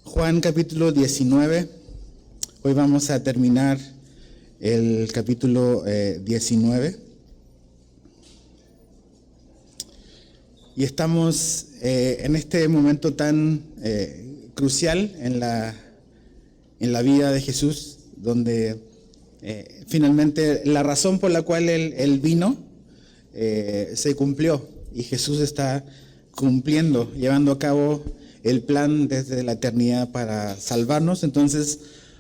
Juan capítulo 19. Hoy vamos a terminar el capítulo 19. Y estamos en este momento tan crucial en la vida de Jesús, donde finalmente la razón por la cual Él vino se cumplió. Y Jesús está cumpliendo, llevando a cabo el plan desde la eternidad para salvarnos. Entonces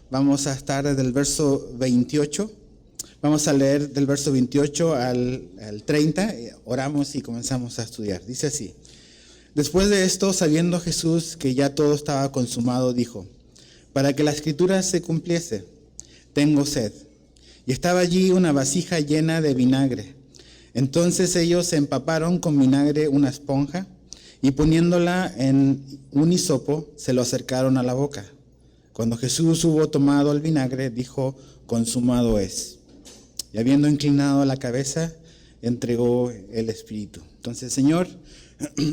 vamos a estar desde el verso 28. Vamos a leer del verso 28 al 30. Oramos y comenzamos a estudiar. Dice así: Después de esto, sabiendo Jesús que ya todo estaba consumado, dijo: para que la escritura se cumpliese, tengo sed. Y estaba allí una vasija llena de vinagre. Entonces ellos se empaparon con vinagre una esponja, y poniéndola en un hisopo, se lo acercaron a la boca. Cuando Jesús hubo tomado el vinagre, dijo: consumado es. Y habiendo inclinado la cabeza, entregó el Espíritu. Entonces, Señor,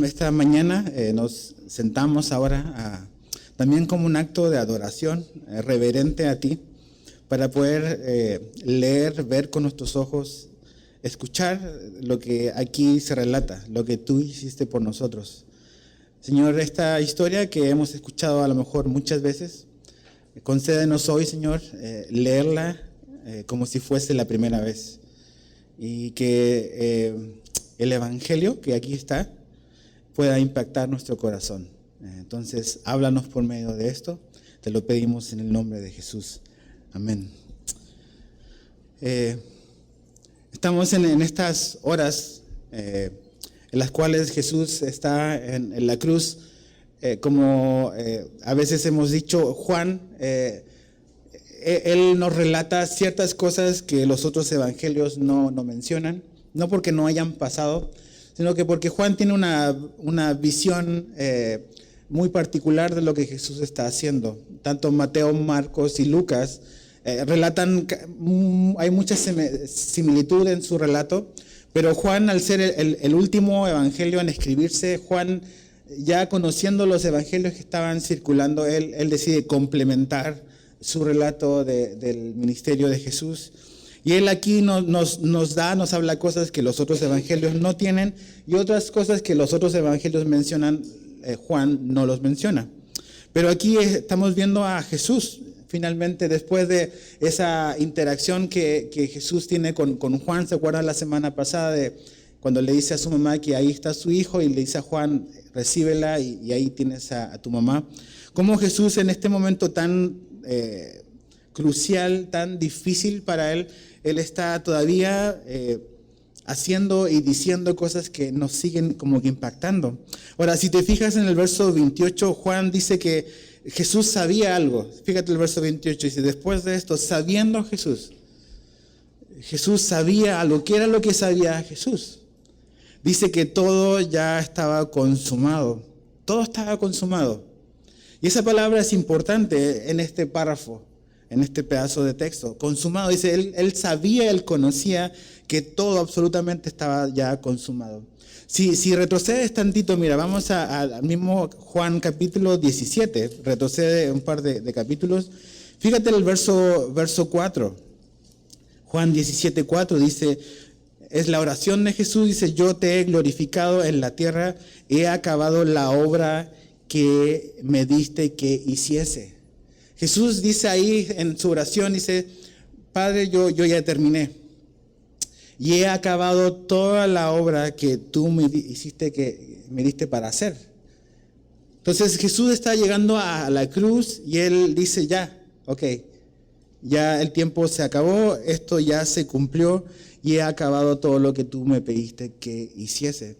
esta mañana nos sentamos ahora también como un acto de adoración reverente a ti, para poder leer, ver con nuestros ojos, escuchar lo que aquí se relata, lo que tú hiciste por nosotros. Señor, esta historia que hemos escuchado a lo mejor muchas veces, concédenos hoy, Señor, leerla como si fuese la primera vez. Y que el Evangelio que aquí está pueda impactar nuestro corazón. Entonces, háblanos por medio de esto. Te lo pedimos en el nombre de Jesús. Amén. Estamos en estas horas en las cuales Jesús está en la cruz, como a veces hemos dicho. Juan, él nos relata ciertas cosas que los otros evangelios no mencionan, no porque no hayan pasado, sino que porque Juan tiene una visión muy particular de lo que Jesús está haciendo. Tanto Mateo, Marcos y Lucas relatan, hay mucha similitud en su relato, pero Juan, al ser el último evangelio en escribirse, Juan, ya conociendo los evangelios que estaban circulando, él decide complementar su relato del ministerio de Jesús. Y él aquí nos habla cosas que los otros evangelios no tienen, y otras cosas que los otros evangelios mencionan, Juan no los menciona. Pero aquí estamos viendo a Jesús. Finalmente, después de esa interacción que Jesús tiene con Juan, ¿se acuerdan la semana pasada de cuando le dice a su mamá que ahí está su hijo, y le dice a Juan: recíbela y ahí tienes a tu mamá? Cómo Jesús, en este momento tan crucial, tan difícil para él está todavía haciendo y diciendo cosas que nos siguen como que impactando. Ahora, si te fijas en el verso 28, Juan dice que Jesús sabía algo. Fíjate el verso 28, dice: después de esto, sabiendo Jesús sabía algo. ¿Qué era lo que sabía Jesús? Dice que todo ya estaba consumado. Todo estaba consumado. Y esa palabra es importante en este párrafo, en este pedazo de texto. Consumado, dice, él sabía, él conocía que todo absolutamente estaba ya consumado. Si retrocedes tantito, mira, vamos al mismo Juan capítulo 17, retrocede un par de capítulos. Fíjate el verso 4. Juan 17, 4 dice, es la oración de Jesús, dice: yo te he glorificado en la tierra, he acabado la obra que me diste que hiciese. Jesús dice ahí en su oración, dice: Padre, yo ya terminé. Y he acabado toda la obra que tú me hiciste, que me diste para hacer. Entonces Jesús está llegando a la cruz y él dice: ya, ok, ya el tiempo se acabó, esto ya se cumplió y he acabado todo lo que tú me pediste que hiciese.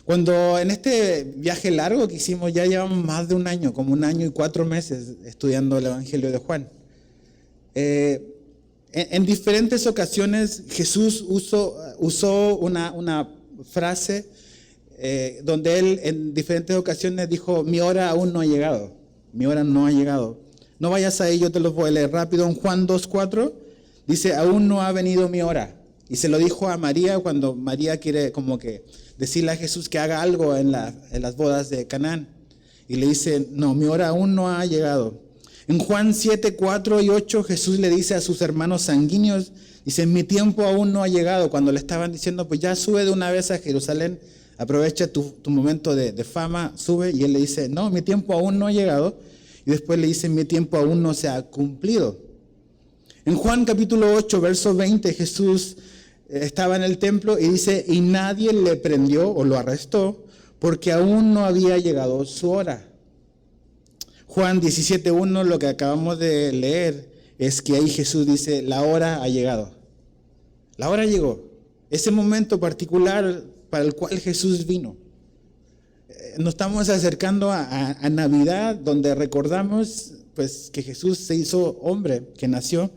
Cuando en este viaje largo que hicimos, ya llevamos más de un año, como 1 año y 4 meses estudiando el Evangelio de Juan. En diferentes ocasiones Jesús usó una frase donde él en diferentes ocasiones dijo: mi hora aún no ha llegado, mi hora no ha llegado. No vayas ahí, yo te los voy a leer rápido. En Juan 2:4 dice: aún no ha venido mi hora. Y se lo dijo a María cuando María quiere como que decirle a Jesús que haga algo en las bodas de Canaán. Y le dice, no, mi hora aún no ha llegado. En Juan 7, 4 y 8, Jesús le dice a sus hermanos sanguíneos, dice, mi tiempo aún no ha llegado. Cuando le estaban diciendo, pues ya sube de una vez a Jerusalén, aprovecha tu momento de fama, sube. Y él le dice, no, mi tiempo aún no ha llegado. Y después le dice, mi tiempo aún no se ha cumplido. En Juan capítulo 8, verso 20, Jesús estaba en el templo y dice, y nadie le prendió o lo arrestó porque aún no había llegado su hora. Juan 17:1, lo que acabamos de leer, es que ahí Jesús dice, la hora ha llegado. La hora llegó. Ese momento particular para el cual Jesús vino. Nos estamos acercando a Navidad, donde recordamos pues, que Jesús se hizo hombre, que nació.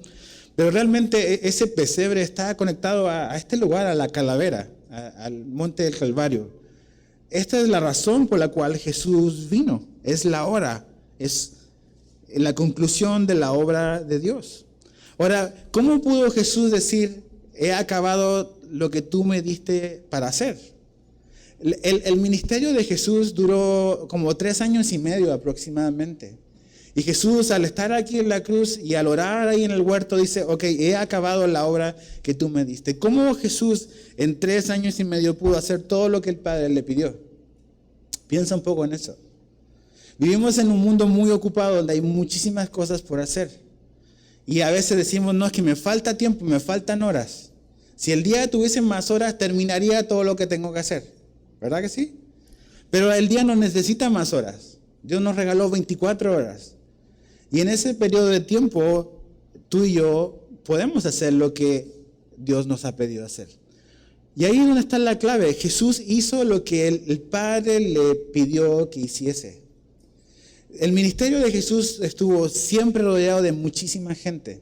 Pero realmente ese pesebre está conectado a este lugar, a la calavera, al monte del Calvario. Esta es la razón por la cual Jesús vino. Es la hora, es la conclusión de la obra de Dios. Ahora, ¿cómo pudo Jesús decir, he acabado lo que tú me diste para hacer? El ministerio de Jesús duró como 3 años y medio aproximadamente. Y Jesús, al estar aquí en la cruz y al orar ahí en el huerto, dice, ok, he acabado la obra que tú me diste. ¿Cómo Jesús en 3 años y medio pudo hacer todo lo que el Padre le pidió? Piensa un poco en eso. Vivimos en un mundo muy ocupado donde hay muchísimas cosas por hacer. Y a veces decimos, no, es que me falta tiempo, me faltan horas. Si el día tuviese más horas, terminaría todo lo que tengo que hacer. ¿Verdad que sí? Pero el día no necesita más horas. Dios nos regaló 24 horas. Y en ese periodo de tiempo, tú y yo podemos hacer lo que Dios nos ha pedido hacer. Y ahí es donde está la clave. Jesús hizo lo que el Padre le pidió que hiciese. El ministerio de Jesús estuvo siempre rodeado de muchísima gente.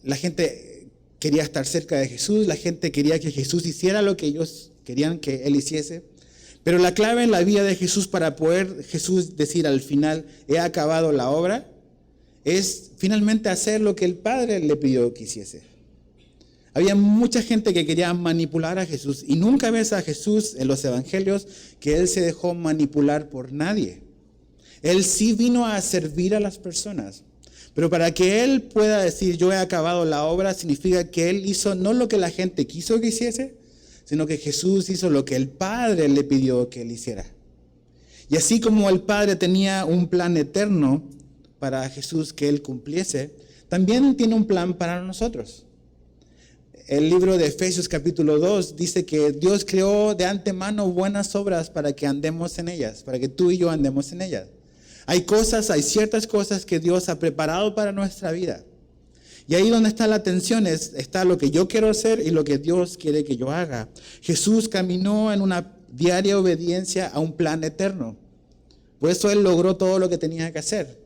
La gente quería estar cerca de Jesús, la gente quería que Jesús hiciera lo que ellos querían que Él hiciese. Pero la clave en la vida de Jesús para poder Jesús decir al final, he acabado la obra, es finalmente hacer lo que el Padre le pidió que hiciese. Había mucha gente que quería manipular a Jesús y nunca ves a Jesús en los evangelios que Él se dejó manipular por nadie. Él sí vino a servir a las personas. Pero para que Él pueda decir, yo he acabado la obra, significa que Él hizo no lo que la gente quiso que hiciese, sino que Jesús hizo lo que el Padre le pidió que Él hiciera. Y así como el Padre tenía un plan eterno para Jesús que Él cumpliese, también tiene un plan para nosotros. El libro de Efesios capítulo 2 dice que Dios creó de antemano buenas obras para que andemos en ellas, para que tú y yo andemos en ellas. Hay ciertas cosas que Dios ha preparado para nuestra vida. Y ahí donde está la tensión está lo que yo quiero hacer y lo que Dios quiere que yo haga. Jesús caminó en una diaria obediencia a un plan eterno. Por eso Él logró todo lo que tenía que hacer.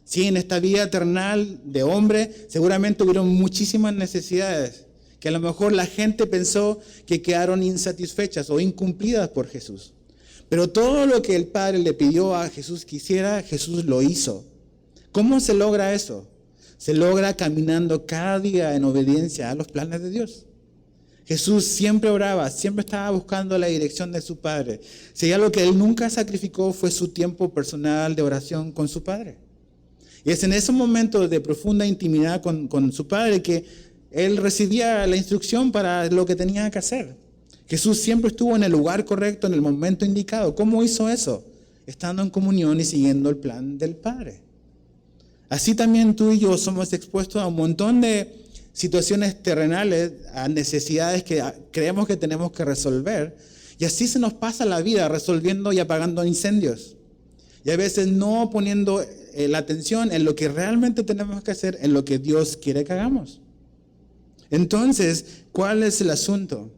Sí, en esta vida terrenal de hombre seguramente hubieron muchísimas necesidades que a lo mejor la gente pensó que quedaron insatisfechas o incumplidas por Jesús. Pero todo lo que el Padre le pidió a Jesús que hiciera, Jesús lo hizo. ¿Cómo se logra eso? Se logra caminando cada día en obediencia a los planes de Dios. Jesús siempre oraba, siempre estaba buscando la dirección de su Padre. Si hay algo que Él nunca sacrificó fue su tiempo personal de oración con su Padre. Y es en esos momentos de profunda intimidad con su Padre que Él recibía la instrucción para lo que tenía que hacer. Jesús siempre estuvo en el lugar correcto, en el momento indicado. ¿Cómo hizo eso? Estando en comunión y siguiendo el plan del Padre. Así también tú y yo somos expuestos a un montón de situaciones terrenales, a necesidades que creemos que tenemos que resolver. Y así se nos pasa la vida resolviendo y apagando incendios. Y a veces no poniendo la atención en lo que realmente tenemos que hacer, en lo que Dios quiere que hagamos. Entonces, ¿cuál es el asunto?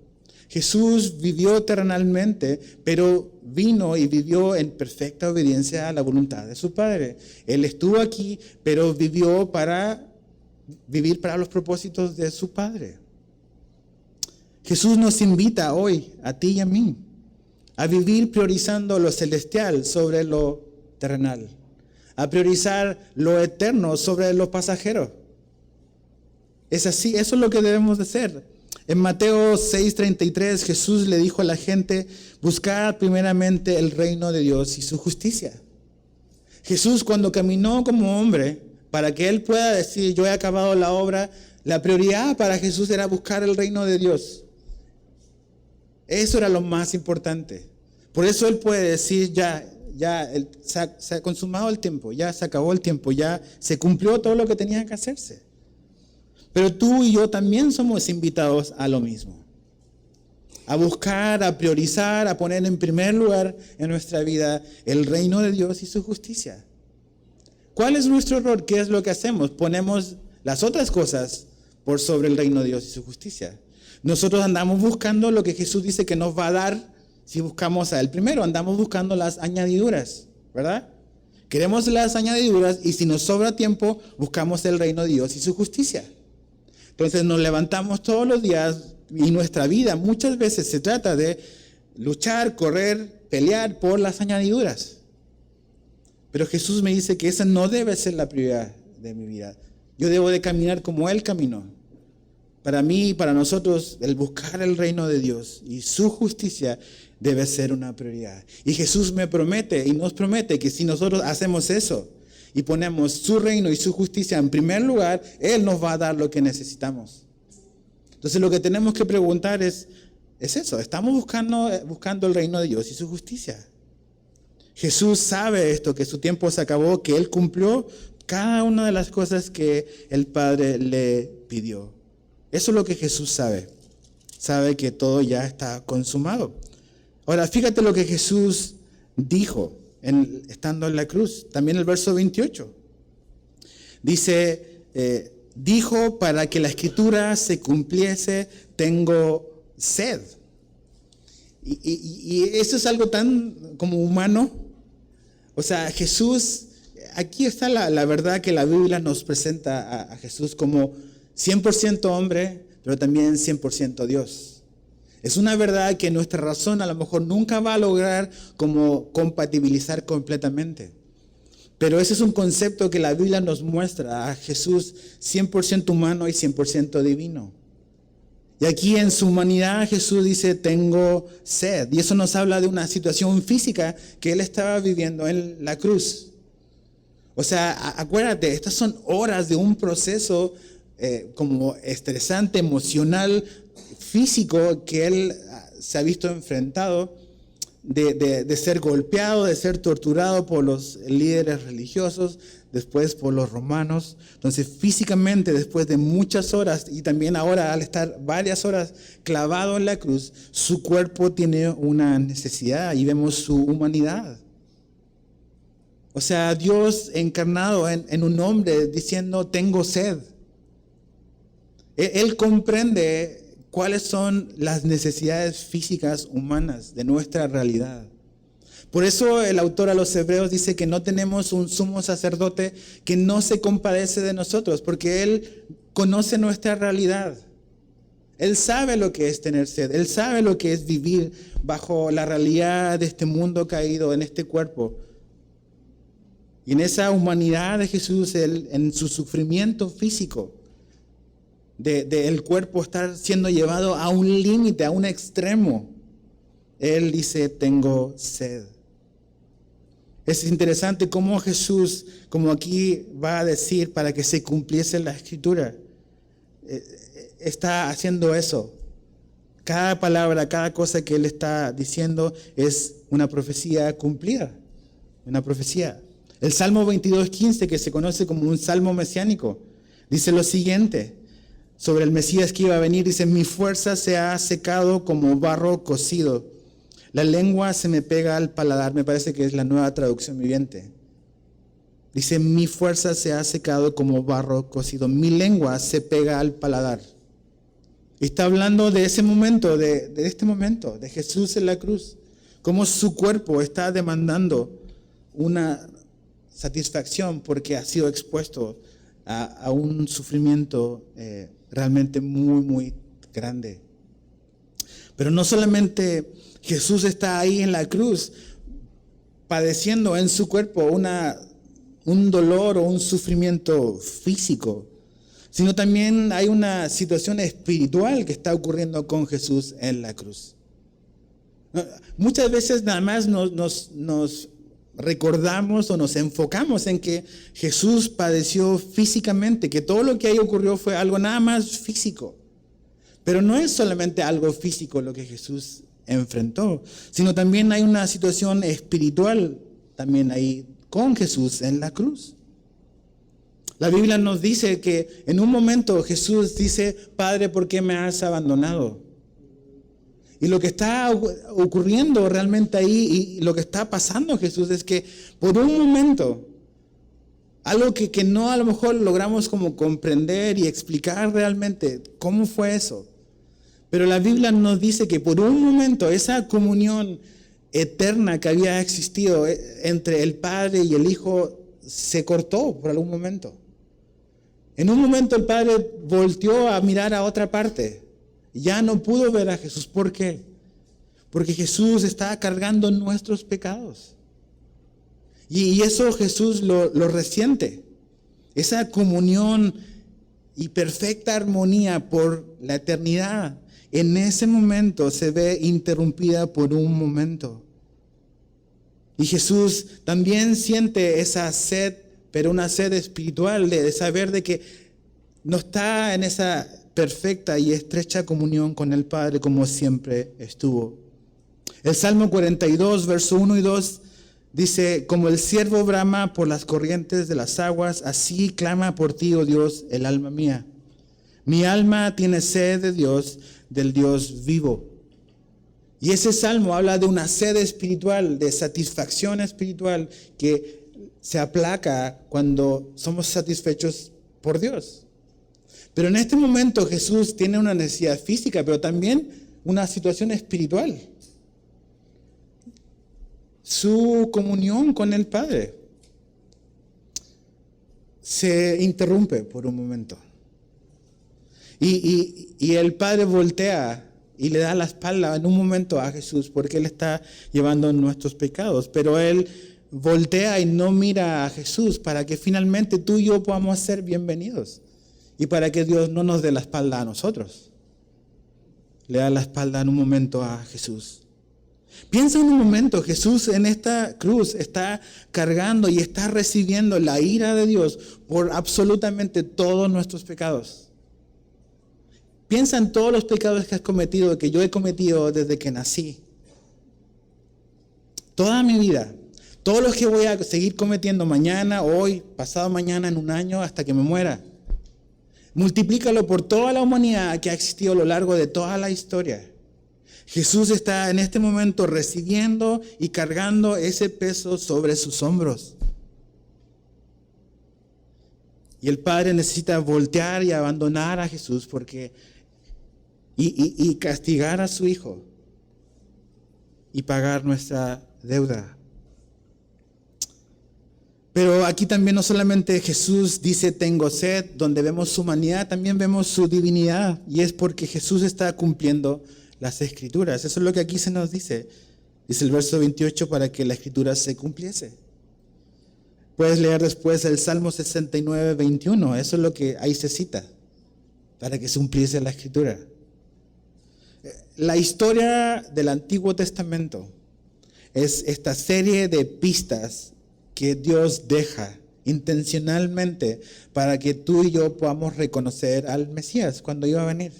Jesús vivió terrenalmente, pero vino y vivió en perfecta obediencia a la voluntad de su Padre. Él estuvo aquí, pero vivió para vivir para los propósitos de su Padre. Jesús nos invita hoy, a ti y a mí, a vivir priorizando lo celestial sobre lo terrenal, a priorizar lo eterno sobre lo pasajero. Es así, eso es lo que debemos de hacer. En Mateo 6:33 Jesús le dijo a la gente: buscad primeramente el reino de Dios y su justicia. Jesús, cuando caminó como hombre, para que Él pueda decir: yo he acabado la obra, la prioridad para Jesús era buscar el reino de Dios. Eso era lo más importante. Por eso Él puede decir: se ha consumado el tiempo, ya se acabó el tiempo, ya se cumplió todo lo que tenía que hacerse. Pero tú y yo también somos invitados a lo mismo. A buscar, a priorizar, a poner en primer lugar en nuestra vida el reino de Dios y su justicia. ¿Cuál es nuestro error? ¿Qué es lo que hacemos? Ponemos las otras cosas por sobre el reino de Dios y su justicia. Nosotros andamos buscando lo que Jesús dice que nos va a dar si buscamos a Él primero. Andamos buscando las añadiduras, ¿verdad? Queremos las añadiduras y si nos sobra tiempo, buscamos el reino de Dios y su justicia. Entonces nos levantamos todos los días y nuestra vida muchas veces se trata de luchar, correr, pelear por las añadiduras. Pero Jesús me dice que esa no debe ser la prioridad de mi vida. Yo debo de caminar como Él caminó. Para mí y para nosotros, el buscar el reino de Dios y su justicia debe ser una prioridad. Y Jesús me promete y nos promete que si nosotros hacemos eso y ponemos su reino y su justicia en primer lugar, Él nos va a dar lo que necesitamos. Entonces lo que tenemos que preguntar es eso: ¿estamos buscando el reino de Dios y su justicia? Jesús sabe esto, que su tiempo se acabó, que Él cumplió cada una de las cosas que el Padre le pidió. Eso es lo que Jesús sabe. Sabe que todo ya está consumado. Ahora, fíjate lo que Jesús dijo estando en la cruz. También el verso 28. Dice, dijo: para que la escritura se cumpliese, tengo sed. Y eso es algo tan como humano. O sea, Jesús, aquí está la verdad que la Biblia nos presenta a Jesús como 100% hombre, pero también 100% Dios. Es una verdad que nuestra razón a lo mejor nunca va a lograr como compatibilizar completamente. Pero ese es un concepto que la Biblia nos muestra a Jesús 100% humano y 100% divino. Y aquí en su humanidad Jesús dice: tengo sed. Y eso nos habla de una situación física que Él estaba viviendo en la cruz. O sea, acuérdate, estas son horas de un proceso como estresante, emocional, físico, que Él se ha visto enfrentado, de ser golpeado, de ser torturado por los líderes religiosos, después por los romanos. Entonces físicamente, después de muchas horas, y también ahora al estar varias horas clavado en la cruz, su cuerpo tiene una necesidad y vemos su humanidad. O sea, Dios encarnado en un hombre diciendo: tengo sed. Él comprende cuáles son las necesidades físicas humanas de nuestra realidad. Por eso el autor a los Hebreos dice que no tenemos un sumo sacerdote que no se compadece de nosotros, porque Él conoce nuestra realidad. Él sabe lo que es tener sed, Él sabe lo que es vivir bajo la realidad de este mundo caído, en este cuerpo. Y en esa humanidad de Jesús, Él, en su sufrimiento físico, el cuerpo estar siendo llevado a un límite, a un extremo, Él dice: tengo sed. Es interesante cómo Jesús, como aquí va a decir, para que se cumpliese la Escritura, está haciendo eso. Cada palabra, cada cosa que Él está diciendo es una profecía cumplida, una profecía. El Salmo 22:15, que se conoce como un salmo mesiánico, dice lo siguiente sobre el Mesías que iba a venir. Dice: mi fuerza se ha secado como barro cocido, la lengua se me pega al paladar. Me parece que es la Nueva Traducción Viviente. Dice: mi fuerza se ha secado como barro cocido, mi lengua se pega al paladar. Y está hablando de ese momento, de este momento, de Jesús en la cruz, cómo su cuerpo está demandando una satisfacción porque ha sido expuesto a un sufrimiento realmente muy, muy grande. Pero no solamente Jesús está ahí en la cruz padeciendo en su cuerpo un dolor o un sufrimiento físico. sino también hay una situación espiritual que está ocurriendo con Jesús en la cruz. Muchas veces nada más nos recordamos o nos enfocamos en que Jesús padeció físicamente, que todo lo que ahí ocurrió fue algo nada más físico. Pero no es solamente algo físico lo que Jesús enfrentó, sino también hay una situación espiritual también ahí con Jesús en la cruz. La Biblia nos dice que en un momento Jesús dice: Padre, ¿por qué me has abandonado? Y lo que está ocurriendo realmente ahí y lo que está pasando Jesús es que por un momento, algo que no a lo mejor logramos como comprender y explicar realmente cómo fue eso, pero la Biblia nos dice que por un momento esa comunión eterna que había existido entre el Padre y el Hijo se cortó por algún momento. En un momento el Padre volteó a mirar a otra parte. Ya no pudo ver a Jesús. ¿Por qué? Porque Jesús estaba cargando nuestros pecados. Y eso Jesús lo resiente. Esa comunión y perfecta armonía por la eternidad, en ese momento se ve interrumpida por un momento. Y Jesús también siente esa sed, pero una sed espiritual de saber de que no está en esa perfecta y estrecha comunión con el Padre como siempre estuvo. El Salmo 42, verso 1 y 2 dice: como el ciervo brama por las corrientes de las aguas, así clama por ti, oh Dios, el alma mía. Mi alma tiene sed de Dios, del Dios vivo. Y ese salmo habla de una sed espiritual, de satisfacción espiritual que se aplaca cuando somos satisfechos por Dios. Pero en este momento Jesús tiene una necesidad física, pero también una situación espiritual. Su comunión con el Padre se interrumpe por un momento. Y el Padre voltea y le da la espalda en un momento a Jesús porque Él está llevando nuestros pecados. Pero Él voltea y no mira a Jesús para que finalmente tú y yo podamos ser bienvenidos. Y para que Dios no nos dé la espalda a nosotros. Le da la espalda en un momento a Jesús. Piensa en un momento, Jesús en esta cruz está cargando y está recibiendo la ira de Dios por absolutamente todos nuestros pecados. Piensa en todos los pecados que has cometido, que yo he cometido desde que nací. Toda mi vida. Todos los que voy a seguir cometiendo mañana, hoy, pasado mañana, en un año, hasta que me muera. Multiplícalo por toda la humanidad que ha existido a lo largo de toda la historia. Jesús está en este momento recibiendo y cargando ese peso sobre sus hombros. Y el Padre necesita voltear y abandonar a Jesús y castigar a su Hijo y pagar nuestra deuda. Pero aquí también no solamente Jesús dice tengo sed, donde vemos su humanidad, también vemos su divinidad, y es porque Jesús está cumpliendo las Escrituras. Eso es lo que aquí se nos dice. Dice el verso 28, para que la Escritura se cumpliese. Puedes leer después el Salmo 69, 21. Eso es lo que ahí se cita, para que se cumpliese la Escritura. La historia del Antiguo Testamento es esta serie de pistas que Dios deja intencionalmente para que tú y yo podamos reconocer al Mesías cuando iba a venir.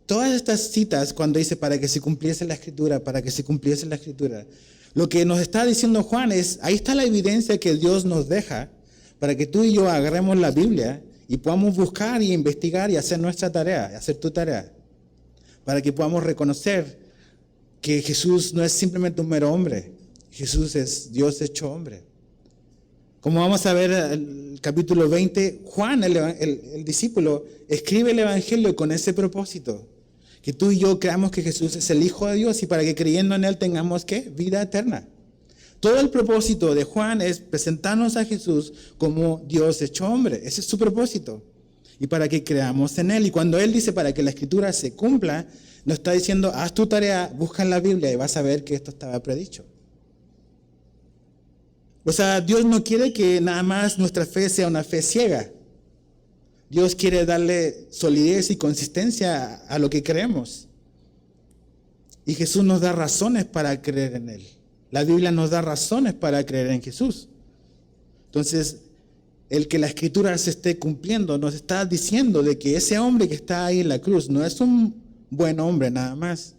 Todas estas citas, cuando dice para que se cumpliese la Escritura, para que se cumpliese la Escritura, lo que nos está diciendo Juan es, ahí está la evidencia que Dios nos deja para que tú y yo agarremos la Biblia y podamos buscar y investigar y hacer nuestra tarea, hacer tu tarea, para que podamos reconocer que Jesús no es simplemente un mero hombre, Jesús es Dios hecho hombre. Como vamos a ver en el capítulo 20, Juan, el discípulo, escribe el Evangelio con ese propósito. Que tú y yo creamos que Jesús es el Hijo de Dios y para que creyendo en Él tengamos, ¿qué? Vida eterna. Todo el propósito de Juan es presentarnos a Jesús como Dios hecho hombre. Ese es su propósito. Y para que creamos en Él. Y cuando Él dice para que la Escritura se cumpla, nos está diciendo, haz tu tarea, busca en la Biblia y vas a ver que esto estaba predicho. O sea, Dios no quiere que nada más nuestra fe sea una fe ciega. Dios quiere darle solidez y consistencia a lo que creemos. Y Jesús nos da razones para creer en Él. La Biblia nos da razones para creer en Jesús. Entonces, el que la Escritura se esté cumpliendo nos está diciendo de que ese hombre que está ahí en la cruz no es un buen hombre nada más.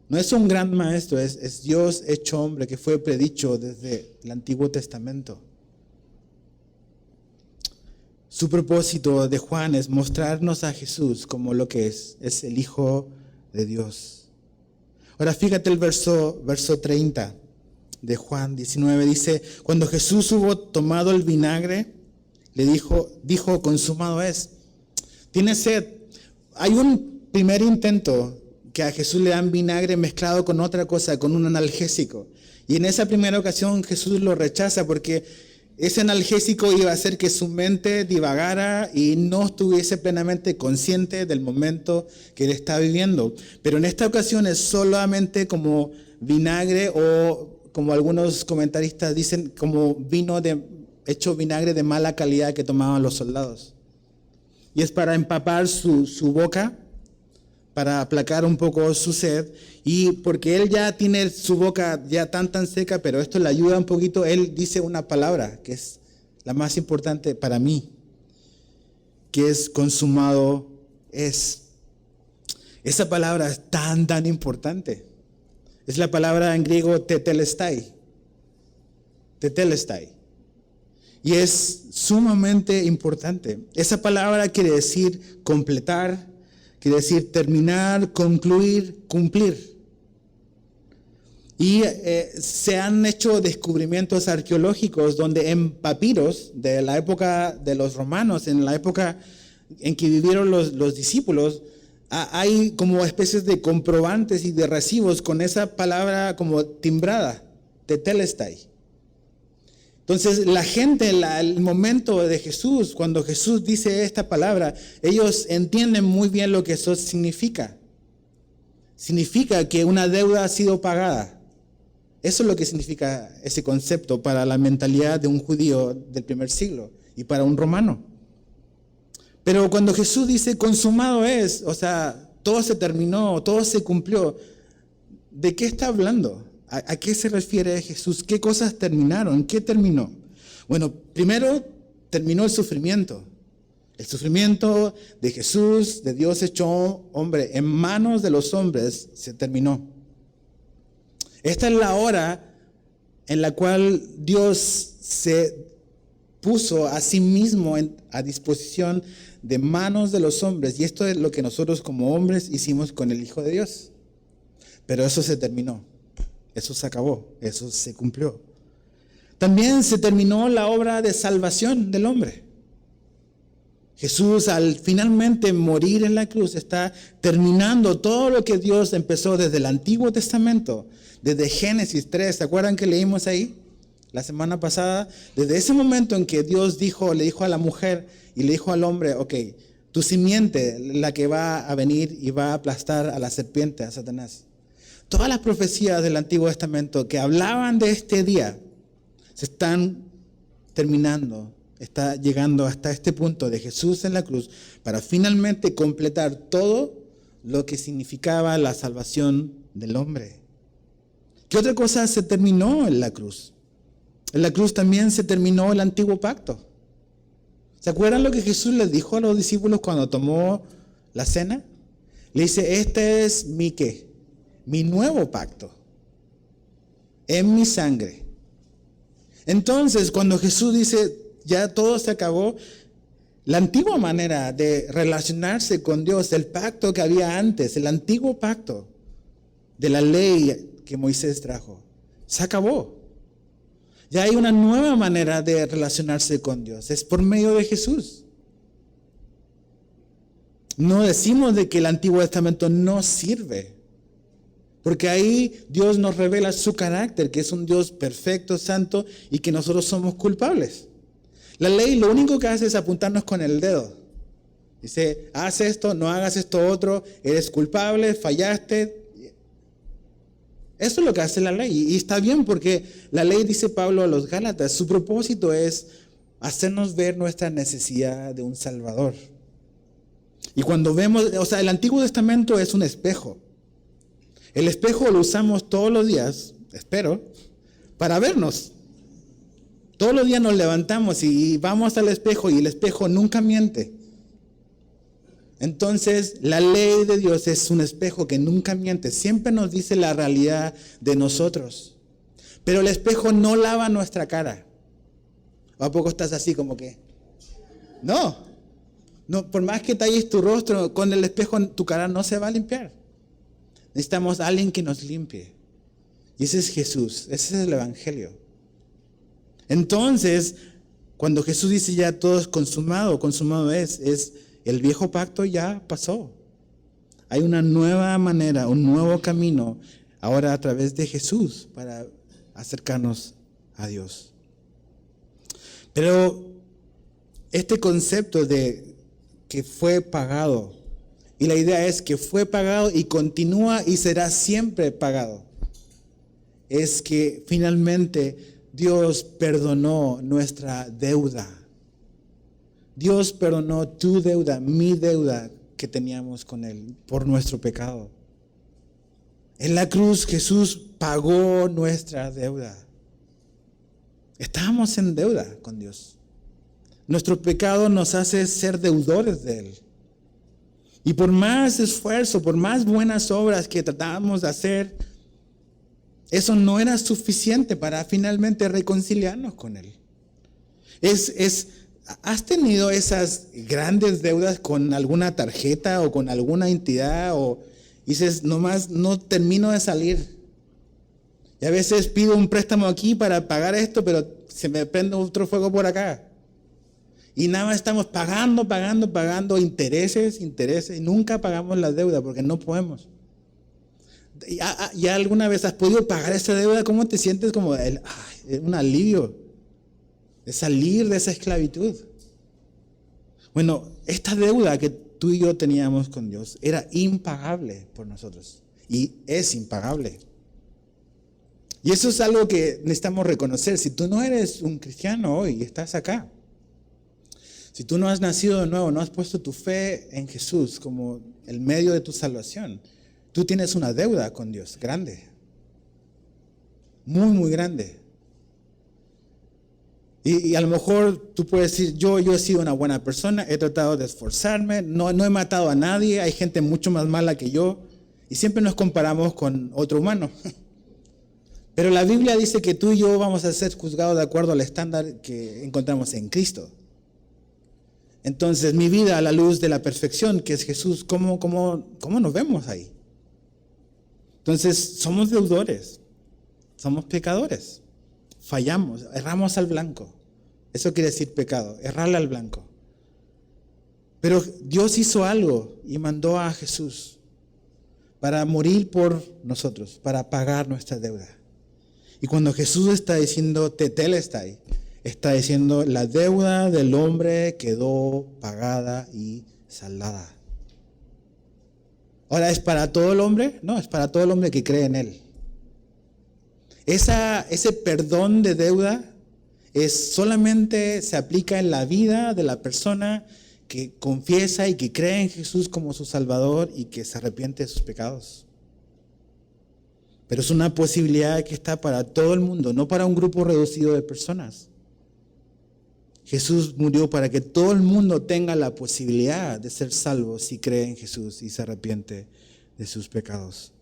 No es un gran maestro, es Dios hecho hombre que fue predicho desde el Antiguo Testamento. Su propósito de Juan es mostrarnos a Jesús como lo que es el Hijo de Dios. Ahora fíjate el verso 30 de Juan 19, dice, cuando Jesús hubo tomado el vinagre, le dijo, consumado es. ¿Tienes sed? Hay un primer intento que a Jesús le dan vinagre mezclado con otra cosa, con un analgésico. Y en esa primera ocasión Jesús lo rechaza porque ese analgésico iba a hacer que su mente divagara y no estuviese plenamente consciente del momento que él está viviendo. Pero en esta ocasión es solamente como vinagre, o como algunos comentaristas dicen, como hecho vinagre de mala calidad que tomaban los soldados. Y es para empapar su boca, para aplacar un poco su sed, y porque él ya tiene su boca ya tan seca, pero esto le ayuda un poquito, él dice una palabra que es la más importante para mí, que es consumado es. Esa palabra es tan importante. Es la palabra en griego tetelestai. Tetelestai. Y es sumamente importante. Esa palabra quiere decir completar, quiere decir terminar, concluir, cumplir. Y se han hecho descubrimientos arqueológicos donde en papiros de la época de los romanos, en la época en que vivieron los discípulos, hay como especies de comprobantes y de recibos con esa palabra como timbrada, tetelestai. Entonces la gente, el momento de Jesús, cuando Jesús dice esta palabra, ellos entienden muy bien lo que eso significa. Significa que una deuda ha sido pagada. Eso es lo que significa ese concepto para la mentalidad de un judío del primer siglo y para un romano. Pero cuando Jesús dice consumado es, o sea, todo se terminó, todo se cumplió, ¿de qué está hablando? ¿A qué se refiere Jesús? ¿Qué cosas terminaron? ¿Qué terminó? Bueno, primero terminó el sufrimiento. El sufrimiento de Jesús, de Dios hecho hombre, en manos de los hombres, se terminó. Esta es la hora en la cual Dios se puso a sí mismo a disposición de manos de los hombres. Y esto es lo que nosotros como hombres hicimos con el Hijo de Dios. Pero eso se terminó. Eso se acabó. Eso se cumplió. También se terminó la obra de salvación del hombre. Jesús, al finalmente morir en la cruz, está terminando todo lo que Dios empezó desde el Antiguo Testamento, desde Génesis 3. ¿Se acuerdan que leímos ahí la semana pasada? Desde ese momento en que Dios le dijo a la mujer y le dijo al hombre, ok, tu simiente, la que va a venir y va a aplastar a la serpiente, a Satanás. Todas las profecías del Antiguo Testamento que hablaban de este día se están terminando. Está llegando hasta este punto de Jesús en la cruz para finalmente completar todo lo que significaba la salvación del hombre. ¿Qué otra cosa se terminó en la cruz? En la cruz también se terminó el antiguo pacto. ¿Se acuerdan lo que Jesús les dijo a los discípulos cuando tomó la cena? Le dice, este es mi nuevo pacto, en mi sangre. Entonces, cuando Jesús dice, ya todo se acabó, la antigua manera de relacionarse con Dios, el pacto que había antes, el antiguo pacto de la ley que Moisés trajo, se acabó. Ya hay una nueva manera de relacionarse con Dios, es por medio de Jesús. No decimos de que el Antiguo Testamento no sirve, porque ahí Dios nos revela su carácter, que es un Dios perfecto, santo, y que nosotros somos culpables. La ley lo único que hace es apuntarnos con el dedo. Dice, haz esto, no hagas esto otro, eres culpable, fallaste. Eso es lo que hace la ley. Y está bien porque la ley, dice Pablo a los Gálatas, su propósito es hacernos ver nuestra necesidad de un Salvador. Y cuando vemos, el Antiguo Testamento es un espejo. El espejo lo usamos todos los días, espero, para vernos. Todos los días nos levantamos y vamos al espejo y el espejo nunca miente. Entonces, la ley de Dios es un espejo que nunca miente. Siempre nos dice la realidad de nosotros. Pero el espejo no lava nuestra cara. ¿O a poco estás así como que? No, por más que talles tu rostro, con el espejo tu cara no se va a limpiar. Necesitamos a alguien que nos limpie. Y ese es Jesús, ese es el Evangelio. Entonces, cuando Jesús dice ya todo es consumado, consumado es el viejo pacto ya pasó. Hay una nueva manera, un nuevo camino, ahora a través de Jesús para acercarnos a Dios. Pero este concepto de que fue pagado, y la idea es que fue pagado y continúa y será siempre pagado, es que finalmente Dios perdonó nuestra deuda. Dios perdonó tu deuda, mi deuda que teníamos con Él por nuestro pecado. En la cruz Jesús pagó nuestra deuda. Estábamos en deuda con Dios. Nuestro pecado nos hace ser deudores de Él. Y por más esfuerzo, por más buenas obras que tratábamos de hacer, eso no era suficiente para finalmente reconciliarnos con Él. ¿Has tenido esas grandes deudas con alguna tarjeta o con alguna entidad? O dices, nomás no termino de salir. Y a veces pido un préstamo aquí para pagar esto, pero se me prende otro fuego por acá. Y nada más estamos pagando intereses, y nunca pagamos la deuda porque no podemos. ¿Ya alguna vez has podido pagar esa deuda? ¿Cómo te sientes? Como un alivio de salir de esa esclavitud. Bueno, esta deuda que tú y yo teníamos con Dios era impagable por nosotros y es impagable. Y eso es algo que necesitamos reconocer. Si tú no eres un cristiano hoy y estás acá, si tú no has nacido de nuevo, no has puesto tu fe en Jesús como el medio de tu salvación, tú tienes una deuda con Dios grande, muy, muy grande. Y a lo mejor tú puedes decir, yo he sido una buena persona, he tratado de esforzarme, no he matado a nadie, hay gente mucho más mala que yo, y siempre nos comparamos con otro humano. Pero la Biblia dice que tú y yo vamos a ser juzgados de acuerdo al estándar que encontramos en Cristo. Entonces, mi vida a la luz de la perfección, que es Jesús, ¿cómo nos vemos ahí? Entonces, somos deudores, somos pecadores. Fallamos, erramos al blanco. Eso quiere decir pecado, errarle al blanco. Pero Dios hizo algo y mandó a Jesús para morir por nosotros, para pagar nuestra deuda. Y cuando Jesús está diciendo tetelestai, está diciendo la deuda del hombre quedó pagada y saldada. Ahora, ¿es para todo el hombre? No, es para todo el hombre que cree en Él. Ese perdón de deuda solamente se aplica en la vida de la persona que confiesa y que cree en Jesús como su Salvador y que se arrepiente de sus pecados. Pero es una posibilidad que está para todo el mundo, no para un grupo reducido de personas. Jesús murió para que todo el mundo tenga la posibilidad de ser salvo si cree en Jesús y se arrepiente de sus pecados.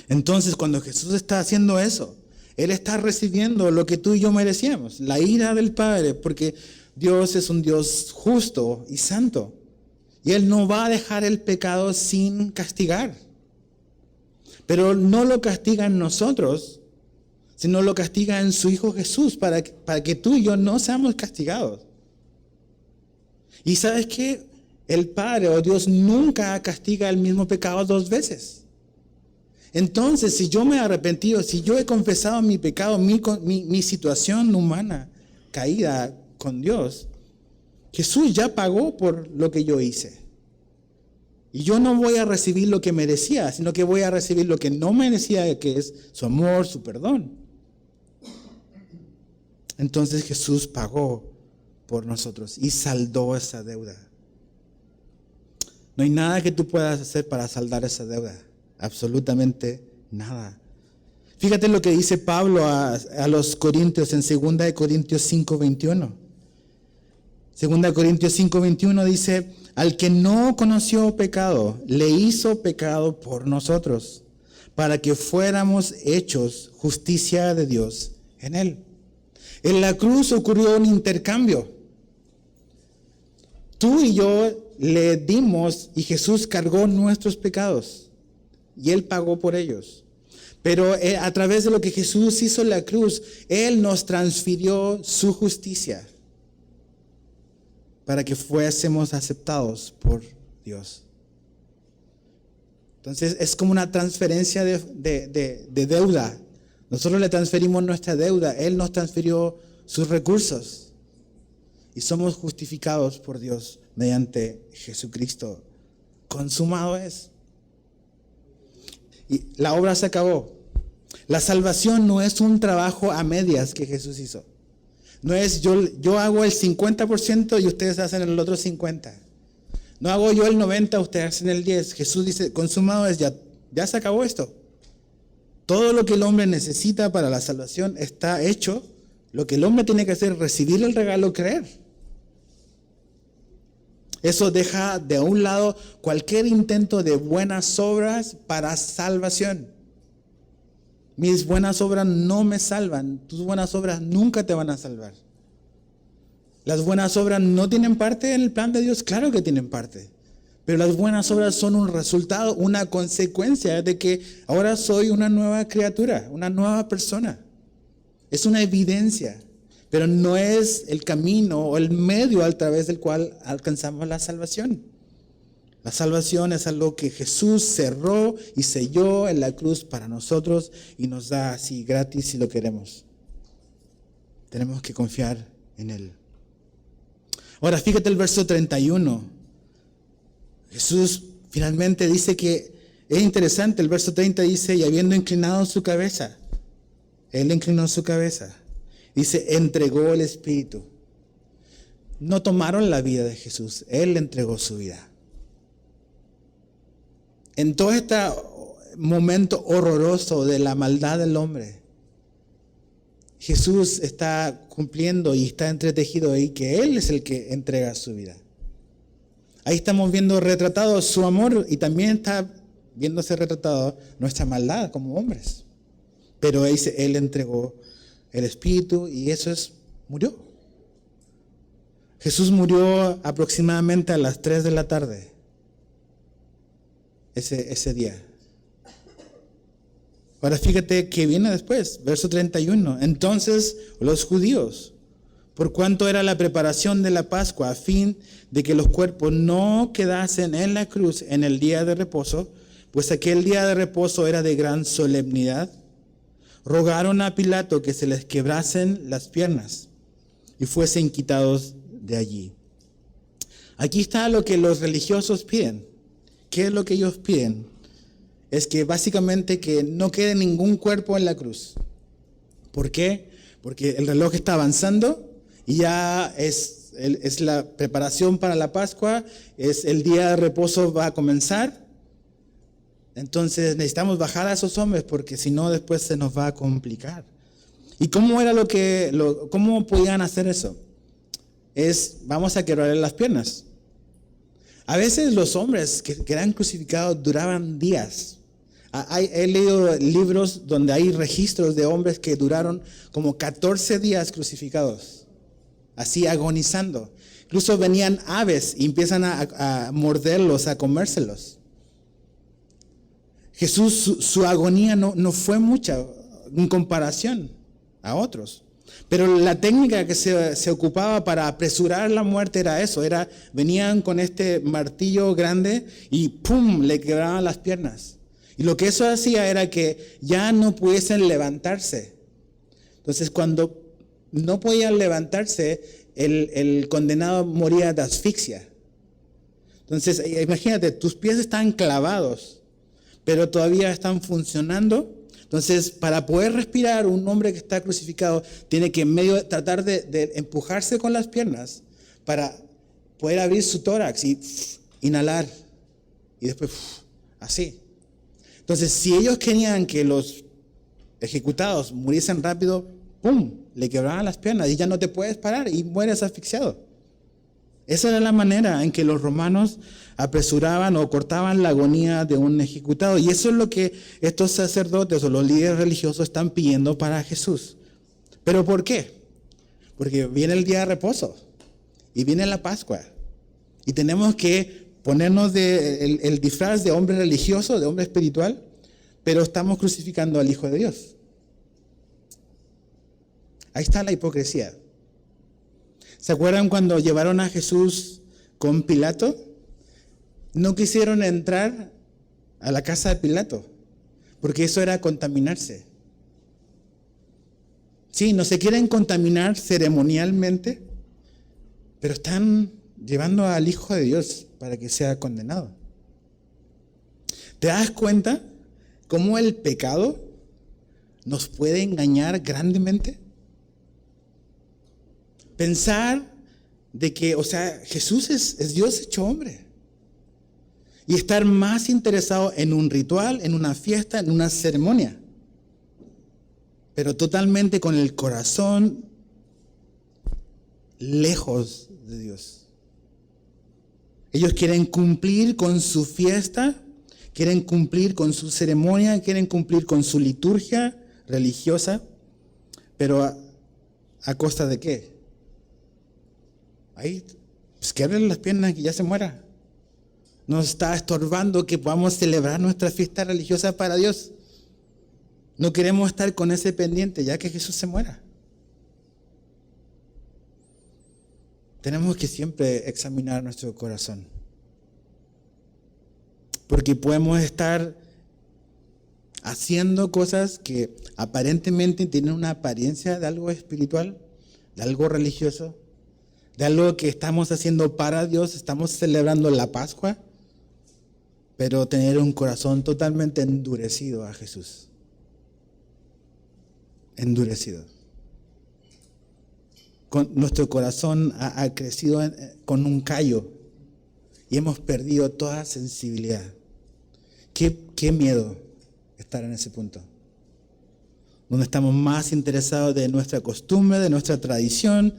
Entonces, cuando Jesús está haciendo eso, Él está recibiendo lo que tú y yo merecíamos, la ira del Padre, porque Dios es un Dios justo y santo. Y Él no va a dejar el pecado sin castigar. Pero no lo castiga en nosotros, sino lo castiga en su Hijo Jesús, para que tú y yo no seamos castigados. Y ¿sabes qué? El Padre o Dios nunca castiga el mismo pecado dos veces. Entonces, si yo me he arrepentido, si yo he confesado mi pecado, mi situación humana caída con Dios, Jesús ya pagó por lo que yo hice. Y yo no voy a recibir lo que merecía, sino que voy a recibir lo que no merecía, que es su amor, su perdón. Entonces Jesús pagó por nosotros y saldó esa deuda. No hay nada que tú puedas hacer para saldar esa deuda. Absolutamente nada. Fíjate lo que dice Pablo a los Corintios en 2 Corintios 5:21. 2 Corintios 5:21 dice: al que no conoció pecado, le hizo pecado por nosotros, para que fuéramos hechos justicia de Dios en él. En la cruz ocurrió un intercambio. Tú y yo le dimos y Jesús cargó nuestros pecados y Él pagó por ellos. Pero a través de lo que Jesús hizo en la cruz, Él nos transfirió su justicia para que fuésemos aceptados por Dios. Entonces es como una transferencia de deuda. Nosotros le transferimos nuestra deuda, Él nos transfirió sus recursos. Y somos justificados por Dios mediante Jesucristo. Consumado es. Y la obra se acabó. La salvación no es un trabajo a medias que Jesús hizo. No es yo hago el 50% y ustedes hacen el otro 50%. No hago yo el 90%, ustedes hacen el 10%. Jesús dice, consumado es, ya se acabó esto. Todo lo que el hombre necesita para la salvación está hecho. Lo que el hombre tiene que hacer es recibir el regalo, creer. Eso deja de un lado cualquier intento de buenas obras para salvación. Mis buenas obras no me salvan. Tus buenas obras nunca te van a salvar. ¿Las buenas obras no tienen parte en el plan de Dios? Claro que tienen parte. Pero las buenas obras son un resultado, una consecuencia de que ahora soy una nueva criatura, una nueva persona. Es una evidencia. Pero no es el camino o el medio a través del cual alcanzamos la salvación. La salvación es algo que Jesús cerró y selló en la cruz para nosotros y nos da así gratis si lo queremos. Tenemos que confiar en Él. Ahora fíjate el verso 31. Jesús finalmente dice que es interesante. El verso 30 dice: y habiendo inclinado su cabeza, Él inclinó su cabeza. Dice, entregó el Espíritu. No tomaron la vida de Jesús, Él le entregó su vida. En todo este momento horroroso de la maldad del hombre, Jesús está cumpliendo y está entretejido ahí que Él es el que entrega su vida. Ahí estamos viendo retratado su amor y también está viéndose retratado nuestra maldad como hombres. Pero dice, Él entregó el Espíritu y eso murió. Jesús murió aproximadamente a las 3 de la tarde ese día. Ahora fíjate que viene después, verso 31. Entonces los judíos, por cuanto era la preparación de la Pascua, a fin de que los cuerpos no quedasen en la cruz en el día de reposo, pues aquel día de reposo era de gran solemnidad, rogaron a Pilato que se les quebrasen las piernas y fuesen quitados de allí. Aquí está lo que los religiosos piden. ¿Qué es lo que ellos piden? Es que básicamente que no quede ningún cuerpo en la cruz. ¿Por qué? Porque el reloj está avanzando y ya es la preparación para la Pascua, es el día de reposo va a comenzar. Entonces necesitamos bajar a esos hombres porque si no después se nos va a complicar. ¿Y cómo era cómo podían hacer eso? Vamos a quebrarle las piernas. A veces los hombres que eran crucificados duraban días. He leído libros donde hay registros de hombres que duraron como 14 días crucificados, así agonizando. Incluso venían aves y empiezan a morderlos, a comérselos. Jesús, su agonía no fue mucha en comparación a otros. Pero la técnica que se ocupaba para apresurar la muerte era eso. Venían con este martillo grande y ¡pum!, le quebraban las piernas. Y lo que eso hacía era que ya no pudiesen levantarse. Entonces cuando no podían levantarse, el condenado moría de asfixia. Entonces imagínate, tus pies están clavados, pero todavía están funcionando. Entonces, para poder respirar, un hombre que está crucificado tiene que en medio tratar de empujarse con las piernas para poder abrir su tórax y inhalar. Y después, así. Entonces, si ellos querían que los ejecutados muriesen rápido, ¡pum!, le quebraban las piernas y ya no te puedes parar y mueres asfixiado. Esa era la manera en que los romanos apresuraban o cortaban la agonía de un ejecutado. Y eso es lo que estos sacerdotes o los líderes religiosos están pidiendo para Jesús. ¿Pero por qué? Porque viene el día de reposo y viene la Pascua. Y tenemos que ponernos el disfraz de hombre religioso, de hombre espiritual, pero estamos crucificando al Hijo de Dios. Ahí está la hipocresía. ¿Se acuerdan cuando llevaron a Jesús con Pilato? No quisieron entrar a la casa de Pilato, porque eso era contaminarse. Sí, no se quieren contaminar ceremonialmente, pero están llevando al Hijo de Dios para que sea condenado. ¿Te das cuenta cómo el pecado nos puede engañar grandemente? Pensar de que, Jesús es Dios hecho hombre. Y estar más interesado en un ritual, en una fiesta, en una ceremonia. Pero totalmente con el corazón lejos de Dios. Ellos quieren cumplir con su fiesta, quieren cumplir con su ceremonia, quieren cumplir con su liturgia religiosa, pero ¿a costa de qué? Ahí, pues que abren las piernas y que ya se muera. Nos está estorbando que podamos celebrar nuestra fiesta religiosa para Dios. No queremos estar con ese pendiente ya que Jesús se muera. Tenemos que siempre examinar nuestro corazón. Porque podemos estar haciendo cosas que aparentemente tienen una apariencia de algo espiritual, de algo religioso, de algo que estamos haciendo para Dios, estamos celebrando la Pascua, pero tener un corazón totalmente endurecido a Jesús. Endurecido. Nuestro corazón ha crecido con un callo y hemos perdido toda sensibilidad. Qué miedo estar en ese punto, donde estamos más interesados de nuestra costumbre, de nuestra tradición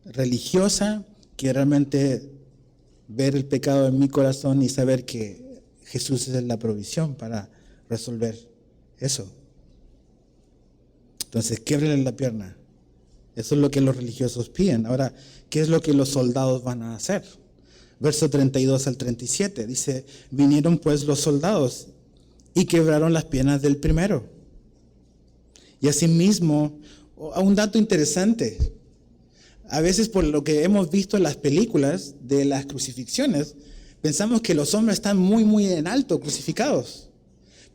religiosa, que realmente ver el pecado en mi corazón y saber que Jesús es la provisión para resolver eso. Entonces, quiébrenle la pierna. Eso es lo que los religiosos piden. Ahora, ¿qué es lo que los soldados van a hacer? Verso 32 al 37 dice: vinieron pues los soldados y quebraron las piernas del primero. Y asimismo, un dato interesante. A veces, por lo que hemos visto en las películas de las crucifixiones, pensamos que los hombres están muy, muy en alto, crucificados.